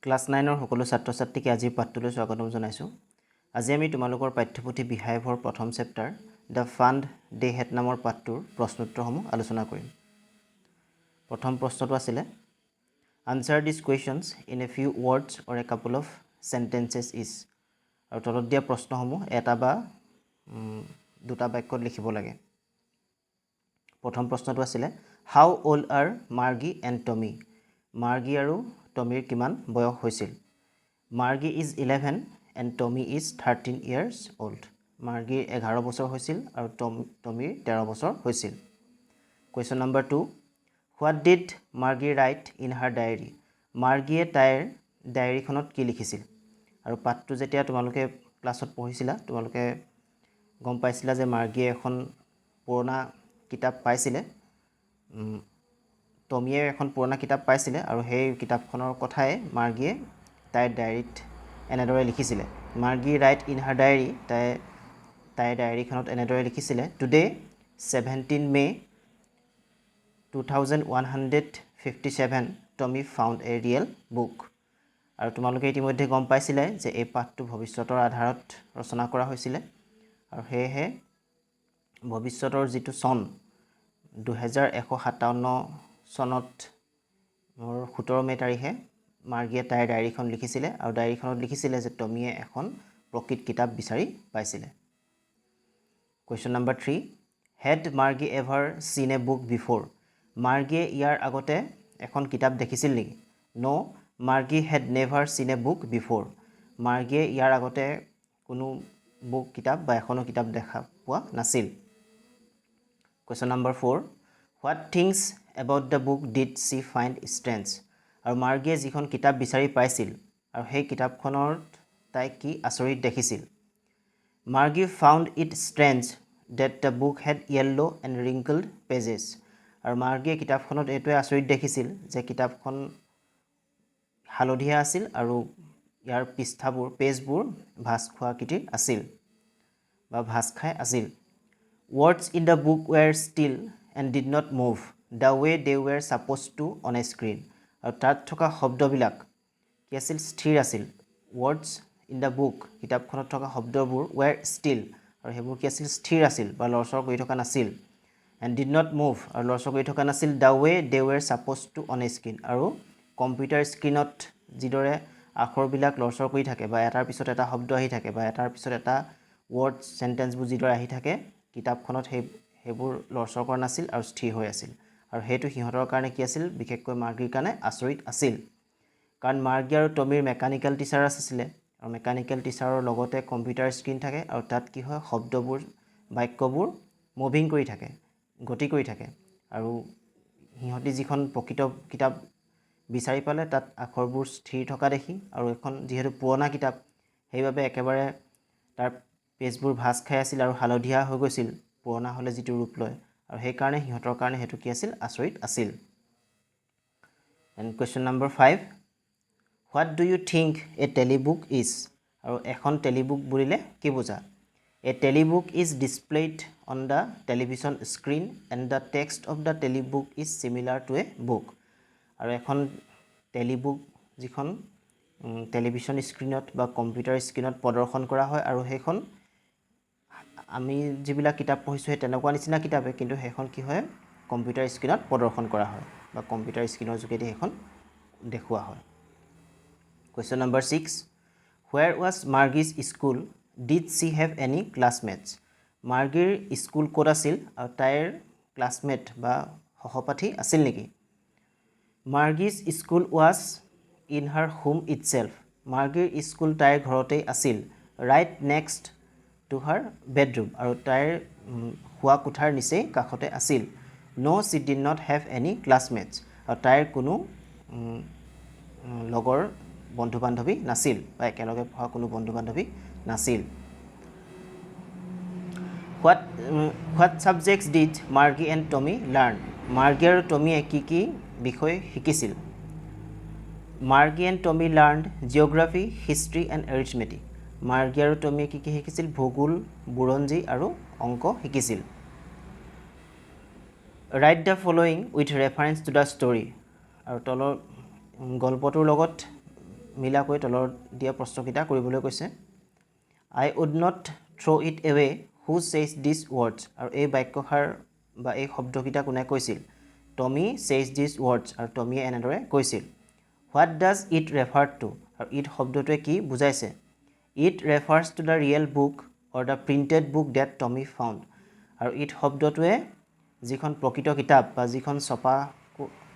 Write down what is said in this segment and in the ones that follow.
Class 9 সকলো ছাত্ৰ ছাত্ৰীক আজি পাঠটোলৈ স্বাগতম জনাইছো। আজি আমি তোমালোকৰ পাঠ্যপুথি বিহাইভৰ প্ৰথম chapter the fun they had নামৰ পাঠটোৰ প্ৰশ্নোত্তৰসমূহ আলোচনা কৰিম। প্ৰথম প্ৰশ্নটো আছিল answer these questions in a few words or a couple of sentences each. আৰু তলত দিয়া প্ৰশ্নসমূহ এটা বা দুটা বাক্যত লিখিব লাগে। প্ৰথম প্ৰশ্নটো আছিল how old are Margie and Tommy. Margie আৰু টমিৰ কিমান বয়স হৈছিল? Margie is 11 and Tommy is 13 years old। মাৰ্গিৰ 11 বছৰ হৈছিল আৰু টমিৰ 13 বছৰ হৈছিল। Question number 2 what did Margie write in her diary. মাৰ্গিয়ে তাইৰ ডায়েৰীখনত কি লিখিছিল? আৰু পাঠটো যেতিয়া তোমালোকে ক্লাছত পঢ়িছিলা তোমালোকে গম পাইছিলা যে মাৰ্গিয়ে এখন পুৰণা কিতাপ পাইছিলে, টমিয়ে এখন পুৰণা কিতাপ পাইছিলে আৰু সেই কিতাপখনৰ কথাই মাৰ্গিয়ে তাইৰ ডায়েৰীত এনেদৰে লিখিছিলে। মাৰ্গি ৰাইট ইন হাৰ ডায়েৰী, তাইৰ ডায়েৰীখনত এনেদৰে লিখিছিলে টুডে 17 May 2157 টমি ফাউণ্ড এ ৰিয়েল বুক। আৰু তোমালোকে ইতিমধ্যে গম পাইছিলে যে এই পাঠটো ভৱিষ্যতৰ আধাৰত ৰচনা কৰা হৈছিলে আৰু সেয়েহে ভৱিষ্যতৰ যিটো চন 2157 চনত 17 মে তাৰিখে মাৰ্গিয়ে তাইৰ ডায়েৰীখন লিখিছিলে আৰু ডায়েৰীখনত লিখিছিলে যে টমিয়ে এখন প্ৰকৃত কিতাপ বিচাৰি পাইছিলে। কুৱেশ্যন নম্বৰ 3 হেড মাৰ্গি এভাৰ চিন এ বুক বিফ'ৰ। মাৰ্গিয়ে ইয়াৰ আগতে এখন কিতাপ দেখিছিল নেকি? ন' মাৰ্গি হেড নেভাৰ চিন এ বুক বিফ'ৰ। মাৰ্গিয়ে ইয়াৰ আগতে কোনো কিতাপ বা এখনো কিতাপ দেখা পোৱা নাছিল। Question number 4 what things about the book did C find strange. আৰু মাৰ্গিয়ে যিখন কিতাপ বিচাৰি পাইছিল আৰু সেই কিতাপখনত তাই কি আচৰিত দেখিছিল? Margie found it strange that the book had yellow' and wrinkled pages. আৰু মাৰ্গিয়ে কিতাপখনত এইটোৱে আচৰিত দেখিছিল যে কিতাপখন হালধীয়া আছিল আৰু ইয়াৰ পেজবোৰ ভাঁজ খোৱা আকৃতিৰ আছিল বা ভাঁজ খাই আছিল। Words in the book were still and did not move the way they were supposed to on a screen. আৰু তাত থকা শব্দবিলাক কি আছিল? স্থিৰ আছিল। ৱৰ্ডছ ইন দ্য বুক, কিতাপখনত থকা শব্দবোৰ ৱেৰ ষ্টিল, আৰু সেইবোৰ কি আছিল? স্থিৰ আছিল বা লৰচৰ কৰি থকা নাছিল। এণ্ড ডিড নট মুভ, আৰু লৰচৰ কৰি থকা নাছিল। The way they were supposed to on a screen, আৰু কম্পিউটাৰ স্ক্ৰীণত যিদৰে আখৰবিলাক লৰচৰ কৰি থাকে বা এটাৰ পিছত এটা শব্দ আহি থাকে বা এটাৰ পিছত এটা ৱৰ্ড চেণ্টেঞ্চবোৰ যিদৰে আহি থাকে, কিতাপখনত সেইবোৰ লৰচৰ কৰা নাছিল আৰু স্থিৰ হৈ আছিল। আৰু সেইটো সিহঁতৰ কাৰণে কি আছিল? বিশেষকৈ মাৰ্গিৰ কাৰণে আচৰিত আছিল। কাৰণ মাৰ্গি আৰু টমিৰ মেকানিকেল টিচাৰ আছিলে আৰু মেকানিকেল টিচাৰৰ লগতে কম্পিউটাৰ স্ক্ৰীণ থাকে আৰু তাত কি হয়? শব্দবোৰ বাক্যবোৰ মুভিং কৰি থাকে, গতি কৰি থাকে। আৰু সিহঁতি যিখন প্ৰকৃত কিতাপ বিচাৰি পালে তাত আখৰবোৰ স্থিৰ থকা দেখি, আৰু এখন যিহেতু পুৰণা কিতাপ সেইবাবে একেবাৰে তাৰ পেজবোৰ ভাঁজ খাই আছিল আৰু হালধীয়া হৈ গৈছিল পুৰণা হ'লে যিটো ৰূপ লয়, আৰু সেইকাৰণে সিহঁতৰ কাৰণে সেইটো কি আছিল? আচৰিত আছিল। And question number 5 what do you think a telebook is. আৰু এখন টেলিবুক বুলিলে কি বুজা? A telebook is displayed on the television screen and the text of the telebook is similar to a book. আৰু এখন টেলিবুক যিখন টেলিভিশ্যন স্ক্ৰীণত বা কম্পিউটাৰ স্ক্ৰীণত প্ৰদৰ্শন কৰা হয়, আৰু সেইখন আমি যিবিলাক কিতাপ পঢ়িছোঁ সেই তেনেকুৱা নিচিনা কিতাপে, কিন্তু সেইখন কি হয়? কম্পিউটাৰ স্ক্ৰীণত প্ৰদৰ্শন কৰা হয় বা কম্পিউটাৰ স্ক্ৰীণৰ যোগেদি সেইখন দেখুওৱা হয়। Question number 6 where was Margie's school did she have any classmates. মাৰ্গিৰ স্কুল ক'ত আছিল আৰু তাইৰ ক্লাছমেট বা সহপাঠী আছিল নেকি? Margie's school was in her home itself. মাৰ্গিৰ স্কুল তাইৰ ঘৰতেই আছিল। Right next to her bedroom, আৰু তাইৰ শোৱা কোঠাৰ নিচেই কাষতে আছিল। No' she did not have any classmates, আৰু তাইৰ কোনো লগৰ বন্ধু বান্ধৱী নাছিল বা একেলগে পঢ়া কোনো বন্ধু বান্ধৱী নাছিল। What subjects did Margie and Tommy learn. মাৰ্গি আৰু টমিয়ে কি কি বিষয় শিকিছিল? Margie and Tommy learned geography, history and arithmetic. মাৰ্গি আৰু টমিয়ে কি কি শিকিছিল? ভূগোল, বুৰঞ্জী আৰু অংক শিকিছিল। Right the following with reference to the story. আৰু তলৰ গল্পটোৰ লগত মিলাকৈ তলৰ দিয়া প্ৰশ্নকেইটা কৰিবলৈ কৈছে I would not throw it away who says these words আৰু এই বাক্যষাৰ বা এই শব্দকেইটা কোনে কৈছিল টমি says these words আৰু টমিয়ে এনেদৰে কৈছিল What does it refer to আৰু it শব্দটোৱে কি বুজাইছে It refers to the real book or the printed book that Tommy found আৰু it শব্দটোৱে যিখন প্ৰকৃত কিতাপ বা যিখন ছপা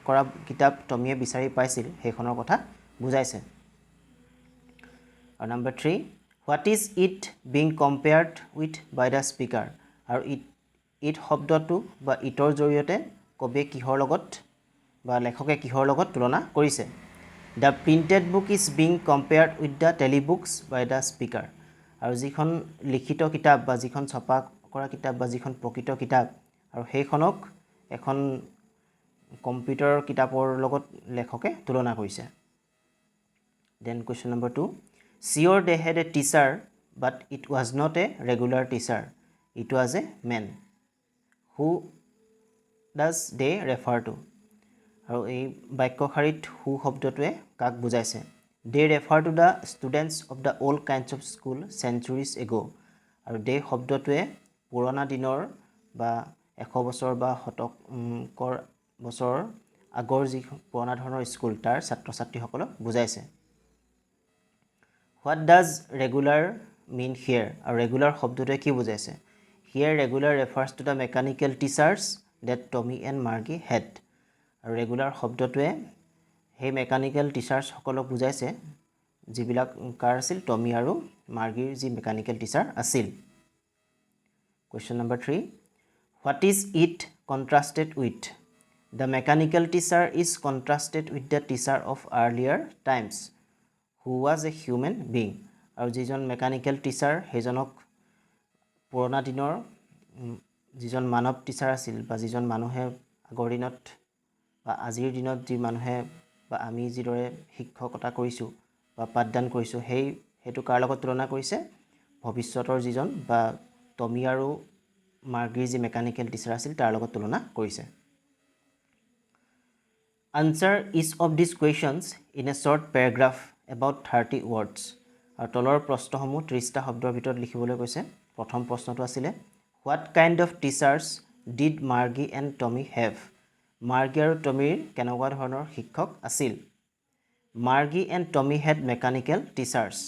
কৰা কিতাপ টমিয়ে বিচাৰি পাইছিল সেইখনৰ কথা বুজাইছে আৰু number 3 What is it being compared with by the speaker আৰু it শব্দটো বা ইটৰ জৰিয়তে কবিয়ে কিহৰ লগত বা লেখকে কিহৰ লগত তুলনা কৰিছে The printed book is being compared with the telebooks by the speaker আৰু যিখন লিখিত কিতাপ বা যিখন ছপা কৰা কিতাপ বা যিখন প্ৰকৃত কিতাপ আৰু সেইখনক এখন কম্পিউটাৰ কিতাপৰ লগত লেখকে তুলনা কৰিছে Then question number 2 Sure they had a teacher but it was not a regular teacher it was a man Who does they refer to আৰু এই বাক্যশাৰীত হু শব্দটোৱে কাক বুজাইছে They refer to the students of the old kinds of school centuries ago আৰু they শব্দটোৱে পুৰণা দিনৰ বা 100 বছৰ বা শতকৰ বছৰ আগৰ যি পুৰণা ধৰণৰ স্কুল তাৰ ছাত্ৰ ছাত্ৰীসকলক বুজাইছে What does regular mean here আৰু regular শব্দটোৱে কি বুজাইছে Here regular refers to the mechanical teachers that Tommy and Margie had আৰু ৰেগুলাৰ শব্দটোৱে সেই মেকানিকেল টিচাৰ্ছ সকলক বুজাইছে যিবিলাক কাৰ আছিল টমি আৰু মাৰ্গিৰ যি মেকানিকেল টিচাৰ আছিল Question number 3 What is it contrasted with The mechanical teacher is contrasted with the teacher of earlier times who was a human being আৰু যিজন মেকানিকেল টিচাৰ সেইজনক পুৰণা দিনৰ যিজন মানৱ টিচাৰ আছিল বা যিজন মানুহে আগৰ দিনত বা আজিৰ দিনত যি মানুহে বা আমি যিদৰে শিক্ষকতা কৰিছোঁ বা পাঠদান কৰিছোঁ সেইটো কাৰ লগত তুলনা কৰিছে ভৱিষ্যতৰ যিজন বা টমি আৰু মাৰ্গিৰ যি মেকানিকেল টিচাৰ আছিল তাৰ লগত তুলনা কৰিছে Answer each of these questions in a short paragraph about 30 words আৰু তলৰ প্ৰশ্নসমূহ 30টা শব্দৰ ভিতৰত লিখিবলৈ কৈছে প্ৰথম প্ৰশ্নটো আছিলে What kind of teachers did Margie and Tommy have Margie আৰু টমিৰ কেনেকুৱা ধৰণৰ শিক্ষক আছিল Margie and Tommy had mechanical teachers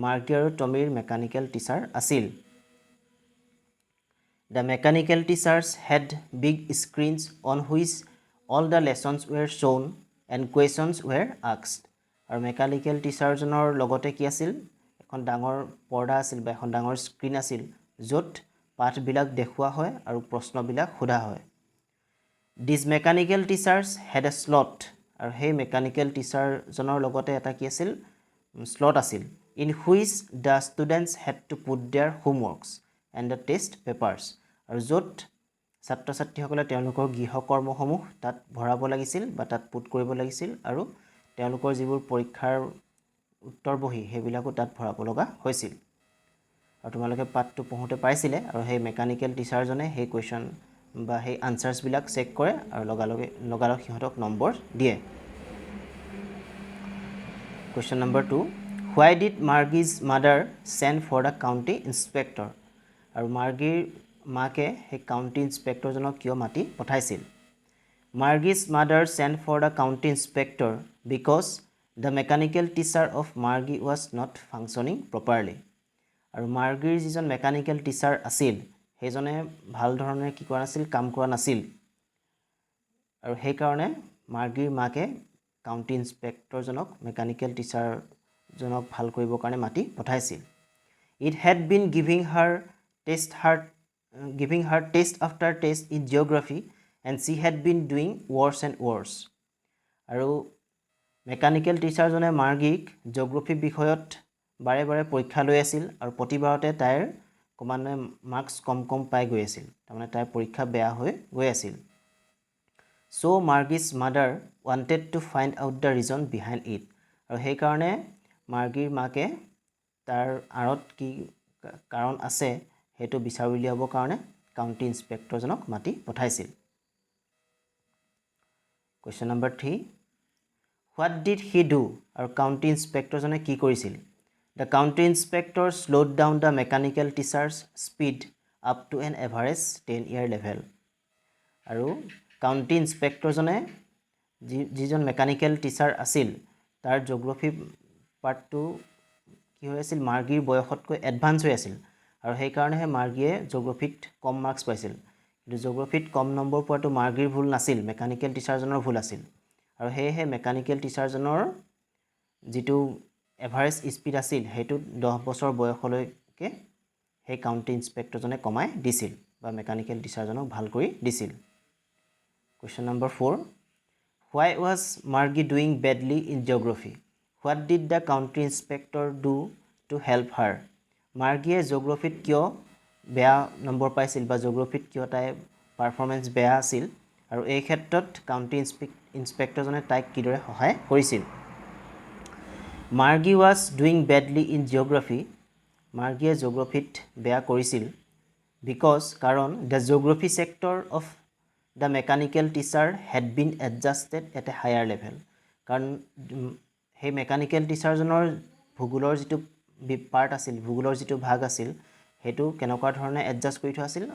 Margie আৰু টমিৰ মেকানিকেল টিচাৰ আছিল The mechanical teachers had big screens on which all the lessons were shown and questions were asked আৰু mechanical টিচাৰজনৰ লগতে কি আছিল এখন ডাঙৰ পৰ্দা আছিল বা এখন ডাঙৰ স্ক্ৰীন আছিল য'ত পাঠবিলাক দেখুওৱা হয় আৰু প্ৰশ্নবিলাক সোধা হয় These mechanical teachers had a slot আৰু সেই মেকানিকেল টিচাৰজনৰ লগতে এটা কি আছিল slot আছিল in which the students had to put their homeworks and the test papers আৰু য'ত ছাত্ৰ ছাত্ৰীসকলে তেওঁলোকৰ গৃহকৰ্মসমূহ তাত ভৰাব লাগিছিল বা তাত পুট কৰিব লাগিছিল আৰু তেওঁলোকৰ যিবোৰ পৰীক্ষাৰ উত্তৰ বহি সেইবিলাকো তাত ভৰাব লগা হৈছিল আৰু তোমালোকে পাঠটো পঢ়োতে পাইছিলে আৰু সেই মেকানিকেল টিচাৰজনে সেই কোৱেশ্চন বা সেই আনসাৰ্সবিলাক চেক কৰে আৰু লগালগ সিহঁতক নম্বৰ দিয়ে Question number 2 Why did Margie's mother send for the county inspector আৰু মাৰ্গিৰ মাকে সেই কাউন্টি ইন্সপেক্টৰজনক কিয় মাতি পঠাইছিল Margie's mother sent for the county inspector because the mechanical teacher of Margie was not functioning properly আৰু মাৰ্গিৰ যিজন মেকানিকেল টিচাৰ আছিল সেইজনে ভাল ধৰণে কি কৰা নাছিল কাম কৰা নাছিল আৰু সেই কাৰণে মাৰ্গিৰ মাকে কাউন্টি ইন্সপেক্টৰজনক মেকানিকেল টিচাৰজনক ভাল কৰিবৰ কাৰণে মাতি পঠাইছিল It had been giving her test after test in geography and she had been doing worse and worse আৰু মেকানিকেল টিচাৰজনে মাৰ্গিক জিঅ'গ্ৰাফি বিষয়ত বাৰে বাৰে পৰীক্ষা লৈ আছিল আৰু প্ৰতিবাৰতে তাইৰ কমানে মাৰ্কস কম পাই গৈ আছিল তাৰমানে তাইৰ পৰীক্ষা বেয়া হৈ গৈ আছিল So Margie's mother wanted to find out the reason behind it আৰু সেই কাৰণে মাৰ্গিৰ মাকে তাৰ আৰত কি কাৰণ আছে হেতু বিচাৰি উলিয়াবৰ কাৰণে কাউন্টি ইন্সপেক্টৰজনক মাতি পঠাইছিল Question number 3 what did he do আৰু কাউণ্টি ইনস্পেক্টৰজনে কি কৰিছিল the county inspector slowed down the mechanical teachers speed up to an average 10-year level আৰু কাউণ্টি ইনস্পেক্টৰজনে যিজন মেকানিকেল টিচাৰ আছিল তাৰ জিঅ'গ্ৰাফি পাৰ্টটো কি হৈ আছিল মাৰ্গীৰ বয়সতকৈ এডভান্স হৈ আছিল আৰু সেইকাৰণেহে মাৰ্গীয়ে জিঅ'গ্ৰাফিত কম মাৰ্কছ পাইছিল কিন্তু জিঅ'গ্ৰাফিত কম নম্বৰ পোৱাটো মাৰ্গীৰ ভুল নাছিল মেকানিকেল টিচাৰজনৰ ভুল আছিল আৰু সেয়েহে মেকানিকেল টিচাৰজনৰ যিটো এভাৰেজ স্পীড আছিল সেইটো 10 বছৰ বয়সলৈকে সেই কাউণ্টি ইনস্পেক্টৰজনে কমাই দিছিল বা মেকানিকেল টিচাৰজনক ভাল কৰি দিছিল Question number 4. Why was Margie doing badly in geography? What did the county inspector do to help her? Margie geography কিয় বেয়া নম্বৰ পাইছিল বা geography কিয় তাই পাৰফৰ্মেন্স বেয়া আছিল আৰু এই ক্ষেত্ৰত কাউণ্টি ইনস্পেক্টৰজনে তাইক কিদৰে সহায় কৰিছিল Margie was doing badly in geography. Margie geographyত বেয়া কৰিছিল because কাৰণ the geography sector of the mechanical teacher had been adjusted at a higher level কাৰণ সেই মেকানিকেল টিচাৰজনৰ ভূগোলৰ যিটো পাৰ্ট আছিল ভূগোলৰ যিটো ভাগ আছিল হেতু কেনেকুৱা ধৰণে এডজাস্ট কৰি থোৱা আছিল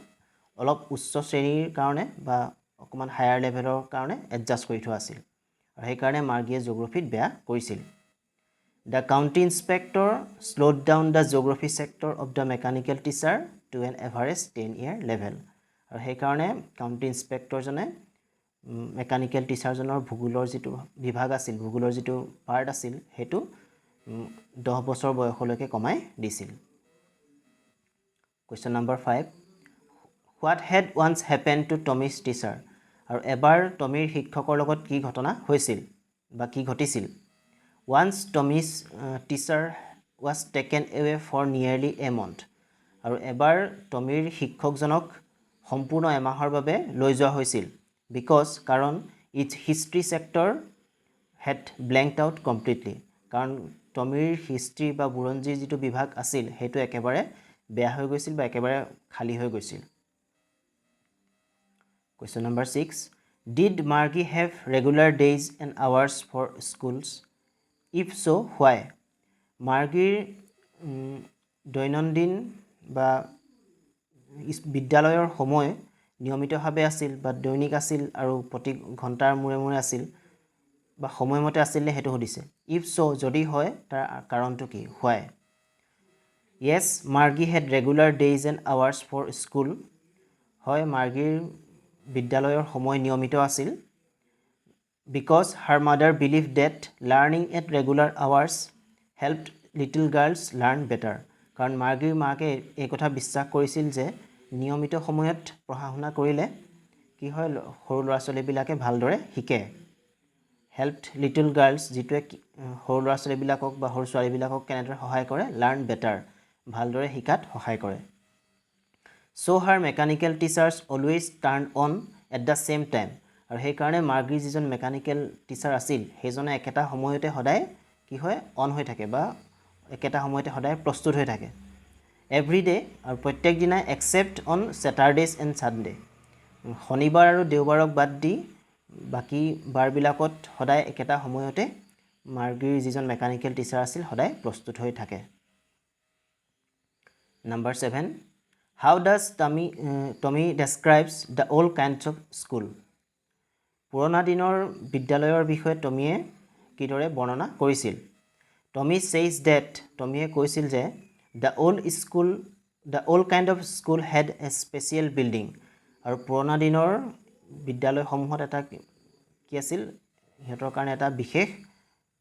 অলপ উচ্চ শ্ৰেণীৰ কাৰণে বা অকমান হায়াৰ লেভেলৰ কাৰণে এডজাস্ট কৰি থোৱা আছিল আৰু সেই কাৰণে মাৰ্গীয়ে জিঅ'গ্ৰাফিত বেয়া কৰিছিল The county inspector slowed down the geography sector of the mechanical teacher to an average 10-year level আৰু সেই কাৰণে কাউণ্টি ইনস্পেক্টৰজনে মেকানিকেল টিচাৰজনৰ ভূগোলৰ যিটো বিভাগ আছিল ভূগোলৰ যিটো পাৰ্ট আছিল হেতু 10 বছৰ বয়সলৈকে কমাই দিছিল Question number 5 What had once happened to Tommy's teacher আৰু এবাৰ টমিৰ শিক্ষকৰ লগত কি ঘটনা হৈছিল বা কি ঘটিছিল Once Tommy's teacher was taken away for nearly a month আৰু এবাৰ টমিৰ শিক্ষকজনক সম্পূৰ্ণ এমাহৰ বাবে লৈ যোৱা হৈছিল because কাৰণ its history sector had blanked out completely কাৰণ টমিৰ হিষ্ট্ৰী বা বুৰঞ্জীৰ যিটো বিভাগ আছিল হেতু একেবাৰে বেয়া হৈ গৈছিল বা একেবাৰে খালি হৈ গৈছিল Question number 6 Did Margie have regular days and hours for schools If so why Margieৰ দৈনন্দিন বা বিদ্যালয়ৰ সময় নিয়মিতভাৱে আছিল বা দৈনিক আছিল আৰু প্ৰতি ঘণ্টাৰ মূৰে মূৰে আছিল বা সময়মতে আছিল হেতু সুধিছে if so যদি হয় তাৰ কাৰণটো কি why yes Margie had regular days and hours for school হয় মাৰ্গীৰ বিদ্যালয়ৰ সময় নিয়মিত আছিল because her mother believed that learning at regular hours helped little girls learn better কাৰণ মাৰ্গীৰ মাকে এই কথা বিশ্বাস কৰিছিল যে নিয়মিত সময়ত পঢ়া শুনা কৰিলে কি হয় সৰু ল'ৰা ছোৱালীবিলাকে ভালদৰে শিকে helped little girls যিটোৱে সৰু ল'ৰা ছোৱালীবিলাকক বা সৰু ছোৱালীবিলাকক কেনেদৰে সহায় কৰে learn better ভালদৰে শিকাত সহায় কৰে so her mechanical teachers always turned on at the same time আৰু সেই কাৰণে মাৰ্গীৰ যিজন মেকানিকেল টিচাৰ আছিল হেজনে একেটা সময়তে সদায় কি হয় অন হৈ থাকে বা একেটা সময়তে সদায় প্ৰস্তুত হৈ থাকে এভৰি ডে আৰু প্ৰত্যেক দিনা এক্সেপ্ট অন স্যাটাৰডেজ এণ্ড সানডে শনিবাৰ আৰু দেওবাৰক বাদ দি বাকি বাৰবিলাকত সদায় একেটা সময়তে মাৰ্গীৰ যিজন মেকানিকেল টিচাৰ আছিল সদায় প্ৰস্তুত হৈ থাকে Number 7 How does Tommy describes the old kinds of school পুৰণা দিনৰ বিদ্যালয়ৰ বিষয়ে টমিয়ে কিদৰে বৰ্ণনা কৰিছিল Tommy says that টমিয়ে কৈছিল যে the old kind of school had a special building আৰু পুৰণা দিনৰ বিদ্যালয়সমূহত এটা কি আছিল হেতৰ কাৰণে এটা বিশেষ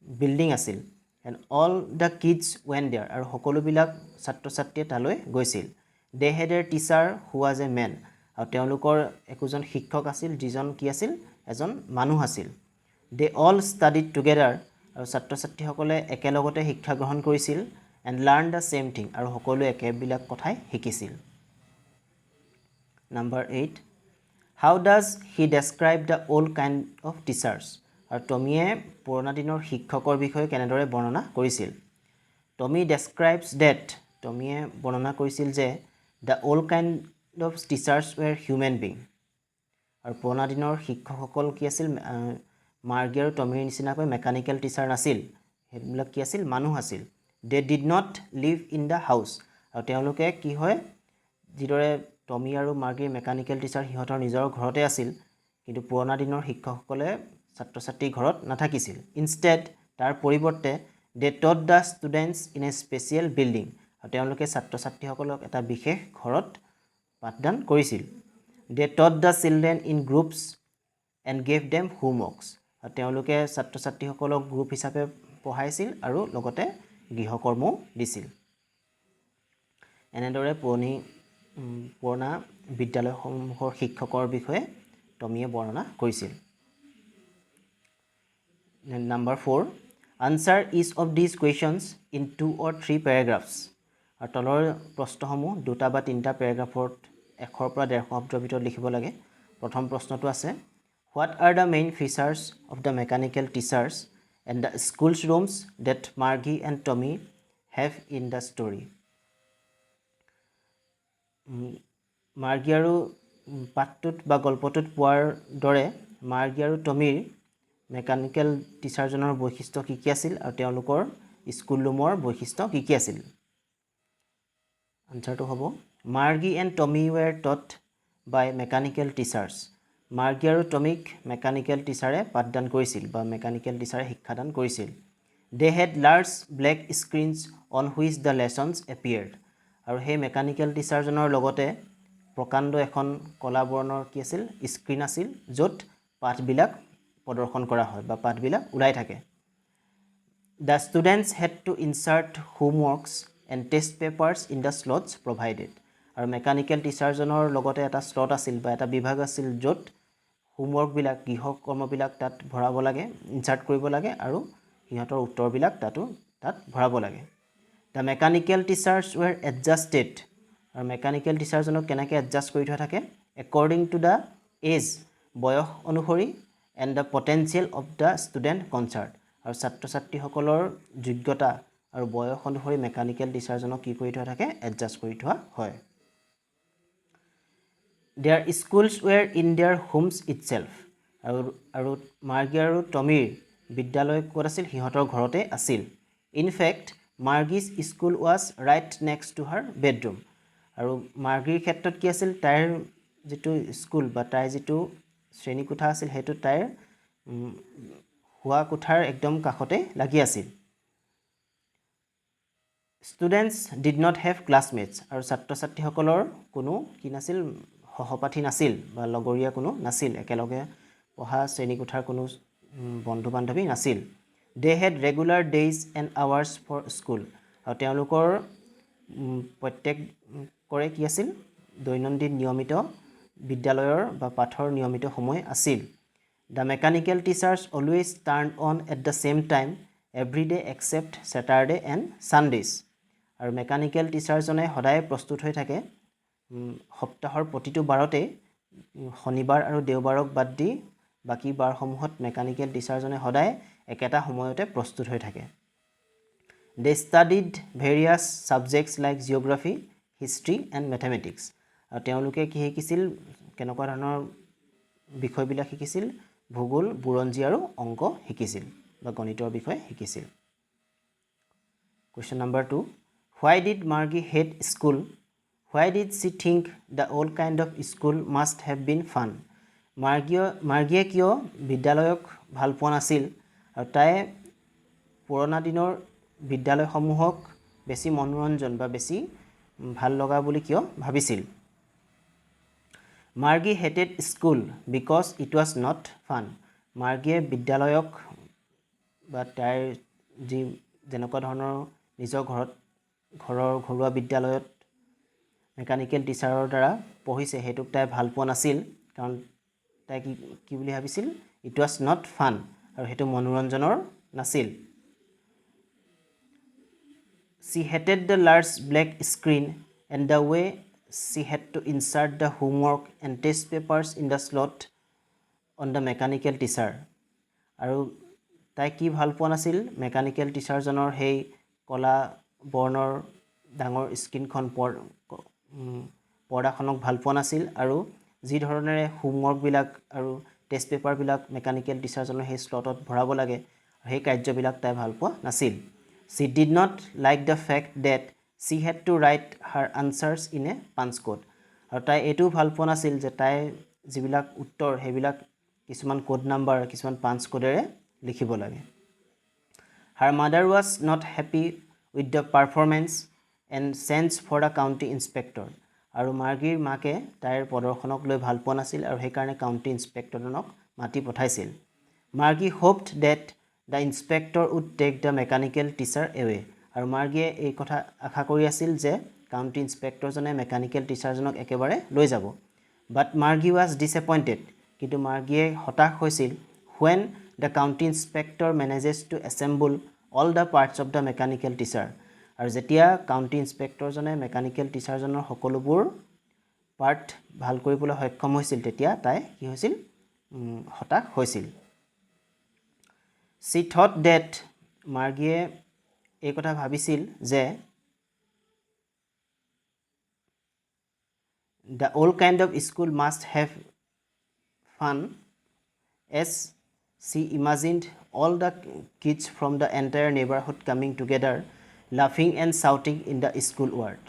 বিল্ডিং আছিল and all the kids went there আৰু সকলোবিলাক ছাত্ৰ ছাত্ৰীয়ে তালৈ গৈছিল they had a teacher who was a man আৰু তেওঁলোকৰ একোজন শিক্ষক আছিল যিজন কি আছিল এজন মানুহ আছিল they all studied together আৰু ছাত্ৰ ছাত্ৰীসকলে একেলগতে শিক্ষা গ্ৰহণ কৰিছিল and learned the same thing আৰু সকলো একেবিলাক কথাই শিকিছিল Number 8 How does he describe the old kind of teachers আৰু টমিয়ে পুৰণা দিনৰ শিক্ষকৰ বিষয়ে কেনেদৰে বৰ্ণনা কৰিছিল Tommy describes that টমিয়ে বৰ্ণনা কৰিছিল যে the old kind of teachers were human being আৰু পুৰণা দিনৰ শিক্ষকসকল কি আছিল মাৰ্গী আৰু টমিৰ নিচিনাকৈ মেকানিকেল টিচাৰ নাছিল সেইবিলাক কি আছিল মানুহ আছিল they did not live in the house আৰু তেওঁলোকে কি হয় যিদৰে টমি আৰু মাৰ্গীৰ মেকানিকেল টিচাৰ সিহঁতৰ নিজৰ ঘৰতে আছিল কিন্তু পুৰণা দিনৰ শিক্ষকসকলে ছাত্ৰ ছাত্ৰীৰ ঘৰত নাথাকিছিল ইনষ্টেড তাৰ পৰিৱৰ্তে they taught the students in a special building আৰু তেওঁলোকে ছাত্ৰ ছাত্ৰীসকলক এটা বিশেষ ঘৰত পাঠদান কৰিছিল they taught the children in groups and gave them homeworks আৰু তেওঁলোকে ছাত্ৰ ছাত্ৰীসকলক গ্ৰুপ হিচাপে পঢ়াইছিল আৰু লগতে গৃহকৰ্মও দিছিল এনেদৰে পুৰণা বিদ্যালয়সমূহৰ শিক্ষকৰ বিষয়ে টমিয়ে বৰ্ণনা কৰিছিল number 4 answer each of these questions in 2 or 3 paragraphs আৰু তলৰ প্ৰশ্নসমূহ 2টা বা 3টা পেৰাগ্ৰাফত 100 পৰা 150 শব্দৰ ভিতৰত লিখিব লাগে প্ৰথম প্ৰশ্নটো আছে what are the main features of the mechanical teachers and the schools rooms that Margie and Tommy have in the story Margie আৰু পাঠটোত বা গল্পটোত পোৱাৰ দৰে মাৰ্গী আৰু টমিৰ মেকানিকেল টিচাৰজনৰ বৈশিষ্ট্য কি কি আছিল আৰু তেওঁলোকৰ স্কুল ৰুমৰ বৈশিষ্ট্য কি কি আছিল আনচাৰটো হ'ব Margie and Tommy were taught by mechanical teachers Margie আৰু টমিক মেকানিকেল টিচাৰে পাঠদান কৰিছিল বা মেকানিকেল টিচাৰে শিক্ষাদান কৰিছিল they had large black screens on which the lessons appeared আৰু সেই মেকানিকেল টিচাৰজনৰ লগতে প্ৰকাণ্ড এখন কলা বৰ্ণৰ কি আছিল স্ক্ৰীন আছিল য'ত পাঠবিলাক প্ৰদৰ্শন কৰা হয় বা পাঠবিলাক ওলাই থাকে the students had to insert homeworks and test papers in the slots provided আৰু মেকানিকেল টিচাৰজনৰ লগতে এটা শ্লট আছিল বা এটা বিভাগ আছিল য'ত হোমৱৰ্কবিলাক গৃহকৰ্মবিলাক তাত ভৰাব লাগে ইনচাৰ্ট কৰিব লাগে আৰু সিহঁতৰ উত্তৰবিলাক তাত ভৰাব লাগে দ্য মেকানিকেল টিচাৰ্ছ ৱেৰ এডজাষ্টেড আৰু মেকানিকেল টিচাৰজনক কেনেকৈ এডজাষ্ট কৰি থোৱা থাকে একৰ্ডিং টু দ্য এজ বয়স অনুসৰি and the potential of the student concert আৰু ছাত্ৰ ছাত্ৰীসকলৰ যোগ্যতা আৰু বয়স অনুসৰি মেকানিকেল টিচাৰজনক কি কৰি থোৱা থাকে এডজাষ্ট কৰি থোৱা হয় their schools were in their homes itself আৰু মাৰ্গী আৰু টমিৰ বিদ্যালয় ক'ত আছিল সিহঁতৰ ঘৰতে আছিল in fact Margie's school was right next to her bedroom আৰু মাৰ্গীৰ ক্ষেত্ৰত কি আছিল তাইৰ যিটো স্কুল বা তাইৰ যিটো শ্ৰেণীকোঠা আছিল সেইটো তাইৰ শোৱা কোঠাৰ একদম কাষতে লাগি আছিল ষ্টুডেণ্টছ ডিড নট হেভ ক্লাছমেটছ আৰু ছাত্ৰ ছাত্ৰীসকলৰ কোনো কি নাছিল সহপাঠী নাছিল বা লগৰীয়া কোনো নাছিল একেলগে পঢ়া শ্ৰেণীকোঠাৰ কোনো বন্ধু বান্ধৱী নাছিল they had regular days and hours for school আৰু তেওঁলোকৰ প্ৰত্যেকৰে কি আছিল দৈনন্দিন নিয়মিত বিদ্যালয়ৰ বা পাঠৰ নিয়মিত সময় আছিল the mechanical teachers always turn on at the same time every day except Saturday and Sundays আৰু মেকানিকেল টিচাৰজনে সদায় প্ৰস্তুত হৈ থাকে সপ্তাহৰ প্ৰতিটো বাৰতে শনিবাৰ আৰু দেওবাৰক বাদ দি বাকী বাৰসমূহত মেকানিকেল টিচাৰজনে সদায় একেটা সময়তে প্ৰস্তুত হৈ থাকে they studied various subjects like geography history and mathematics আৰু তেওঁলোকে কি শিকিছিল কেনেকুৱা ধৰণৰ বিষয়বিলাক শিকিছিল ভূগোল বুৰঞ্জী আৰু অংক শিকিছিল বা গণিতৰ বিষয়ে শিকিছিল question number 2 why did Margie hate school why did she think the old kind of school must have been fun মাৰ্গীয়ে কিয় বিদ্যালয়ক ভাল পোৱা নাছিল আৰু তাই পুৰণা দিনৰ বিদ্যালয়সমূহক বেছি মনোৰঞ্জন বা বেছি ভাল লগা বুলি কিয় ভাবিছিল Margie hated school because it was not fun মাৰ্গীয়ে বিদ্যালয়ক বা তাইৰ যি যেনেকুৱা ধৰণৰ নিজৰ ঘৰুৱা বিদ্যালয়ত মেকানিকেল টিচাৰৰ দ্বাৰা পঢ়িছে সেইটোক তাই ভাল পোৱা নাছিল কাৰণ তাই কি বুলি ভাবিছিল ইট ৱাজ নট ফান আৰু সেইটো মনোৰঞ্জনৰ নাছিল she hated the large black screen and the way she had to insert the homework and test papers in the slot on the mechanical teacher আৰু তাই কি ভাল পোৱা নাছিল মেকানিকেল টিচাৰজনৰ সেই কলা বৰ্ণৰ ডাঙৰ স্ক্ৰীনখন পৰ্দাখনক ভাল পোৱা নাছিল আৰু যি ধৰণেৰে হোমৱৰ্কবিলাক আৰু টেষ্ট পেপাৰবিলাক মেকানিকেল টিচাৰজনৰ সেই স্লটত ভৰাব লাগে সেই কাৰ্যবিলাক তাই ভাল পোৱা নাছিল she did not like the fact that she had to write her answers in a punch code আৰু তাই এইটো ভাল পোৱা নাছিল যে তাই যিবিলাক উত্তৰ সেইবিলাক কিছুমান কোড নাম্বাৰ কিছুমান পাঞ্চ কোডেৰে লিখিব লাগে her mother was not happy with the performance and sent for the county inspector আৰু মাৰ্গীৰ মাকে তাইৰ প্ৰদৰ্শনক লৈ ভাল পোৱা নাছিল আৰু সেই কাৰণে কাউন্টি ইন্সপেক্টৰজনক মাতি পঠাইছিল মাৰ্গী hoped that the inspector would take the mechanical teacher away আৰু মাৰ্গীয়ে এই কথা আশা কৰি আছিল যে কাউন্টি ইন্সপেক্টৰজনে মেকানিকেল টিচাৰজনক একেবাৰে লৈ যাব but Margie was disappointed কিন্তু মাৰ্গীয়ে হতাশ হৈছিল when the county inspector manages to assemble all the parts of the mechanical teacher আৰু যেতিয়া কাউন্টি ইন্সপেক্টৰজনে মেকানিকেল টিচাৰজনৰ সকলোবোৰ পাৰ্ট ভাল কৰিবলৈ সক্ষম হৈছিল তেতিয়া তাই কি হৈছিল হতাশ হৈছিল she thought that মাৰ্গীয়ে এই কথা ভাবিছিল যে the old kind of school must have fun as she imagined all the kids from the entire neighborhood coming together laughing and shouting in the school ward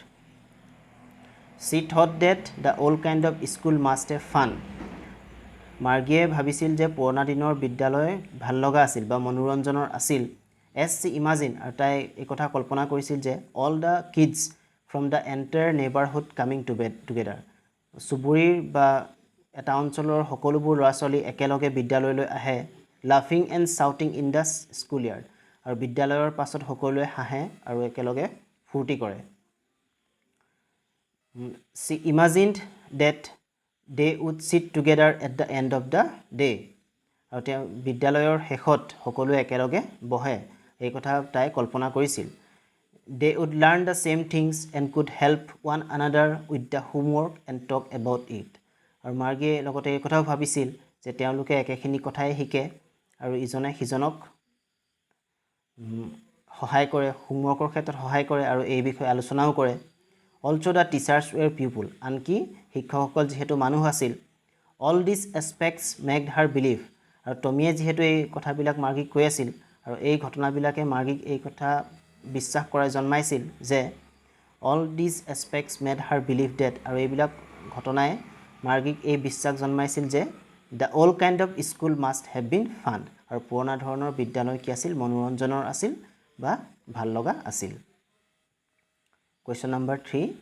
she thought that the old kind of school must have fun মাৰ্গীয়ে ভাবিছিল যে পুৰণা দিনৰ বিদ্যালয় ভাল লগা আছিল বা মনোৰঞ্জনৰ আছিল as she imagined আৰু তাই এই কথা কল্পনা কৰিছিল যে all the kids from the entire neighborhood coming together চুবুৰীৰ বা এটা অঞ্চলৰ সকলোবোৰ ল'ৰা ছোৱালী একেলগে বিদ্যালয়লৈ আহে laughing and shouting in the schoolyard আৰু বিদ্যালয়ৰ পাছত সকলোৱে হাঁহে আৰু একেলগে ফূৰ্তি কৰে she imagined that they would sit together at the end of the day আৰু তেওঁ বিদ্যালয়ৰ শেষত সকলোৱে একেলগে বহে এই কথা তাই কল্পনা কৰিছিল they would learn the same things and could help one another with the homework and talk about it আৰু মাৰ্গীয়ে লগতে এই কথাও ভাবিছিল যে তেওঁলোকে একেখিনি কথাই শিকে আৰু ইজনে সিজনক সহায় কৰে হোমৱৰ্কৰ ক্ষেত্ৰত সহায় কৰে আৰু এই বিষয়ে আলোচনাও কৰে also the teachers were people আনকি শিক্ষকসকল যেহেতু মানুহ আছিল all these aspects made her believe আৰু টমিয়ে যেহেতু এই কথাবিলাক মাৰ্গীক কৈ আছিল আৰু এই ঘটনাবিলাকে মাৰ্গীক এই কথা বিশ্বাস কৰা জন্মাইছিল যে all these aspects made her believe that আৰু এইবিলাক ঘটনাই মাৰ্গীক এই বিশ্বাস জন্মাইছিল যে the old kind of school must have been fun আৰু পুৰণা ধৰণৰ বিদ্যালয় কি আছিল মনোৰঞ্জনৰ আছিল বা ভাল লগা আছিল question number 3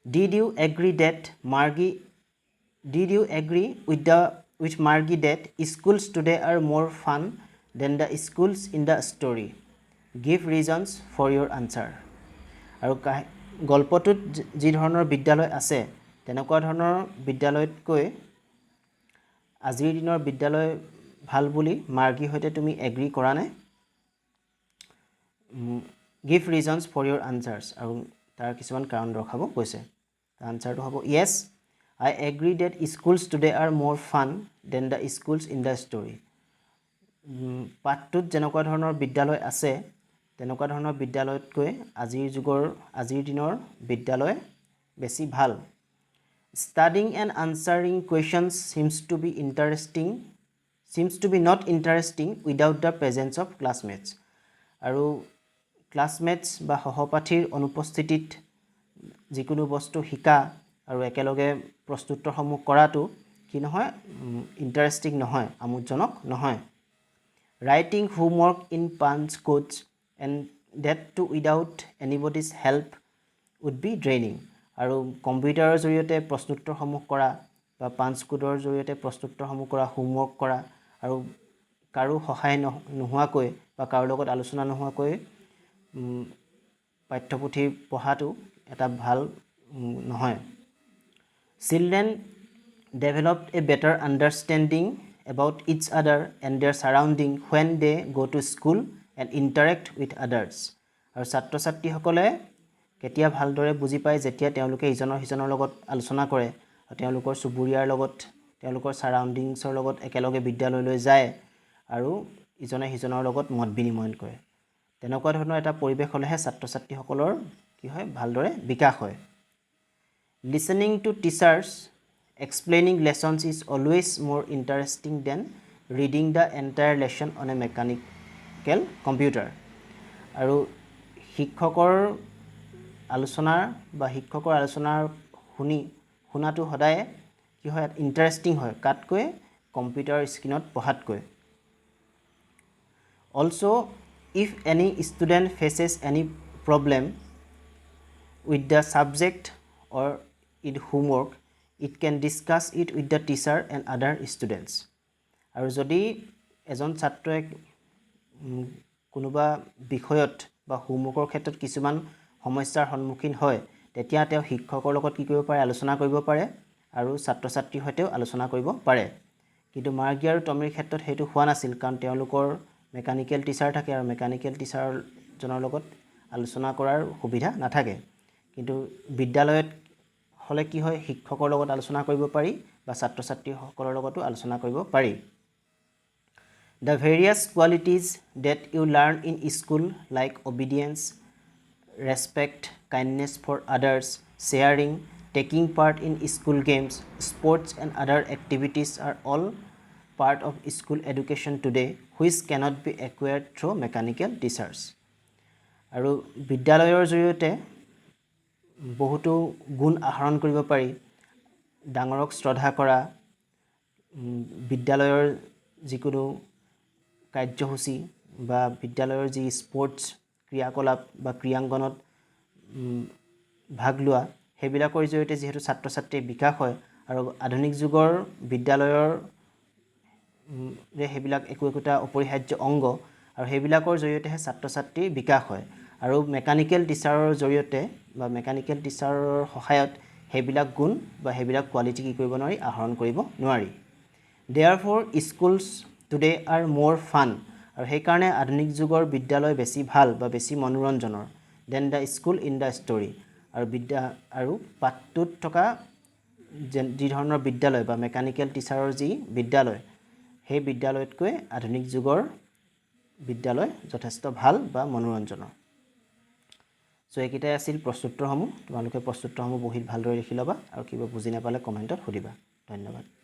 did you agree with Margie that schools today are more fun than the schools in the story give reasons for your answer আৰু গল্পটোত যি ধৰণৰ বিদ্যালয় আছে তেনেকুৱা ধৰণৰ বিদ্যালয়তকৈ আজিৰ দিনৰ বিদ্যালয় ভাল বুলি মাৰ্গীৰ সৈতে তুমি এগ্ৰি কৰা নে give reasons for your answers আৰু তাৰ কিছুমান কাৰণ ৰখাব কৈছে আনসাৰটো হ'ব yes I agree that schools today are more fun than the schools in the story পাঠটোত যেনেকুৱা ধৰণৰ বিদ্যালয় আছে তেনেকুৱা ধৰণৰ বিদ্যালয়তকৈ আজিৰ দিনৰ বিদ্যালয় বেছি ভাল studying and answering questions seems to be not interesting without the presence of classmates আৰু ক্লাছমেটছ বা সহপাঠীৰ অনুপস্থিতিত যিকোনো বস্তু শিকা আৰু একেলগে প্ৰস্তুতসমূহ কৰাটো কি নহয় ইন্টাৰেষ্টিং নহয় আমোদজনক নহয় writing homework in punch codes and that too without anybody's help would be draining আৰু কম্পিউটাৰৰ জৰিয়তে প্ৰস্তুতসমূহ কৰা বা পাঞ্চ কোডৰ জৰিয়তে প্ৰস্তুতসমূহ কৰা হোমৱৰ্ক কৰা আৰু কাৰো সহায় নোহোৱাকৈ বা কাৰো লগত আলোচনা নোহোৱাকৈ পাঠ্যপুথি পঢ়াটো এটা ভাল নহয় children developed a better understanding about each other and their surrounding when they go to school and interact with others আৰু ছাত্ৰ ছাত্ৰীসকলে কেতিয়া ভালদৰে বুজি পায় যেতিয়া তেওঁলোকে ইজনৰ সিজনৰ লগত আলোচনা কৰে আৰু তেওঁলোকৰ চুবুৰীয়াৰ লগত তেওঁলোকৰ সাৰাউণ্ডিংছৰ লগত একেলগে বিদ্যালয়লৈ যায় আৰু ইজনে সিজনৰ লগত মত বিনিময় কৰে তেনেকুৱা ধৰণৰ এটা পৰিৱেশ হ'লেহে ছাত্ৰ ছাত্ৰীসকলৰ কি হয় ভালদৰে বিকাশ হয় listening to teachers explaining lessons is always more interesting than reading the entire lesson on a mechanical computer. আৰু শিক্ষকৰ আলোচনাৰ বা শিক্ষকৰ আলোচনাৰ শুনাটো সদায় কি হয় ইন্টাৰেষ্টিং হয় কাটকৈ computer স্ক্ৰীনত পঢ়াতকৈ Also, if any student faces any problem with the subject or in homework, it can discuss it with the teacher and other students. আৰু যদি এজন ছাত্ৰই কোনোবা বিষয়ত বা হোমৱৰ্কৰ ক্ষেত্ৰত কিছুমান সমস্যাৰ সন্মুখীন হয় তেতিয়া তেওঁ শিক্ষকৰ লগত কি কৰিব পাৰে আলোচনা কৰিব পাৰে আৰু ছাত্ৰ ছাত্ৰীৰ সৈতেও আলোচনা কৰিব পাৰে কিন্তু মাৰ্গী আৰু টমিৰ ক্ষেত্ৰত হেতু হোৱা নাছিল কাৰণ তেওঁলোকৰ মেকানিক্যাল টিচাৰ থাকে আৰু মেকানিক্যাল টিচাৰ জনৰ লগত আলোচনা কৰাৰ সুবিধা নাথাকে কিন্তু বিদ্যালয়ত হলে কি হয় শিক্ষকৰ লগত আলোচনা কৰিব পাৰি বা ছাত্ৰ ছাত্ৰীসকলৰ লগতো আলোচনা কৰিব পাৰি The various qualities that you learn in school like obedience, respect, kindness for others, sharing, taking part in school games, sports and other activities are all part of school education today which cannot be acquired through mechanical teachers. আৰু বিদ্যালয়ৰ জৰিয়তে বহুতো গুণ আহৰণ কৰিব পাৰি ডাঙৰক শ্ৰদ্ধা কৰা বিদ্যালয়ৰ যিকোনো কাৰ্যসূচী বা বিদ্যালয়ৰ যি স্পৰ্টছ ক্ৰিয়াকলাপ বা ক্ৰিয়াংগনত ভাগ লোৱা হেবিলাকৰ জৰিয়তে যেহেতু ছাত্ৰ ছাত্ৰীৰ বিকাশ হয় আৰু আধুনিক যুগৰ বিদ্যালয়ৰ হেবিলাক একোটা অপৰিহাৰ্য অংগ আৰু হেবিলাকৰ জৰিয়তে ছাত্ৰ ছাত্ৰীৰ বিকাশ হয় আৰু মেকানিক্যাল টিচাৰৰ জৰিয়তে বা মেকানিক্যাল টিচাৰৰ সহায়ত হেবিলাক গুণ বা হেবিলাক কোৱালিটি কি কৰিব নোৱাৰি আহৰণ কৰিব নোৱাৰি Therefore, schools today are more fun. আৰু সেই কাৰণে আধুনিক যুগৰ বিদ্যালয় বেছি ভাল বা বেছি মনোৰঞ্জনৰ than the school in the story. আৰু পাঠটোত থকা যি ধৰণৰ বিদ্যালয় বা মেকানিক্যাল টিচাৰৰ যি বিদ্যালয় সেই বিদ্যালয়তকৈ আধুনিক যুগৰ বিদ্যালয় যথেষ্ট ভাল বা মনোৰঞ্জনৰ সো একিটাই আছিল প্ৰশ্নোত্তৰসমূহ তোমালোকে প্ৰশ্নোত্তৰসমূহ বহিত ভালদৰে লিখি লবা আৰু কিবা বুজি নাপালে কমেন্টত সুধিবা ধন্যবাদ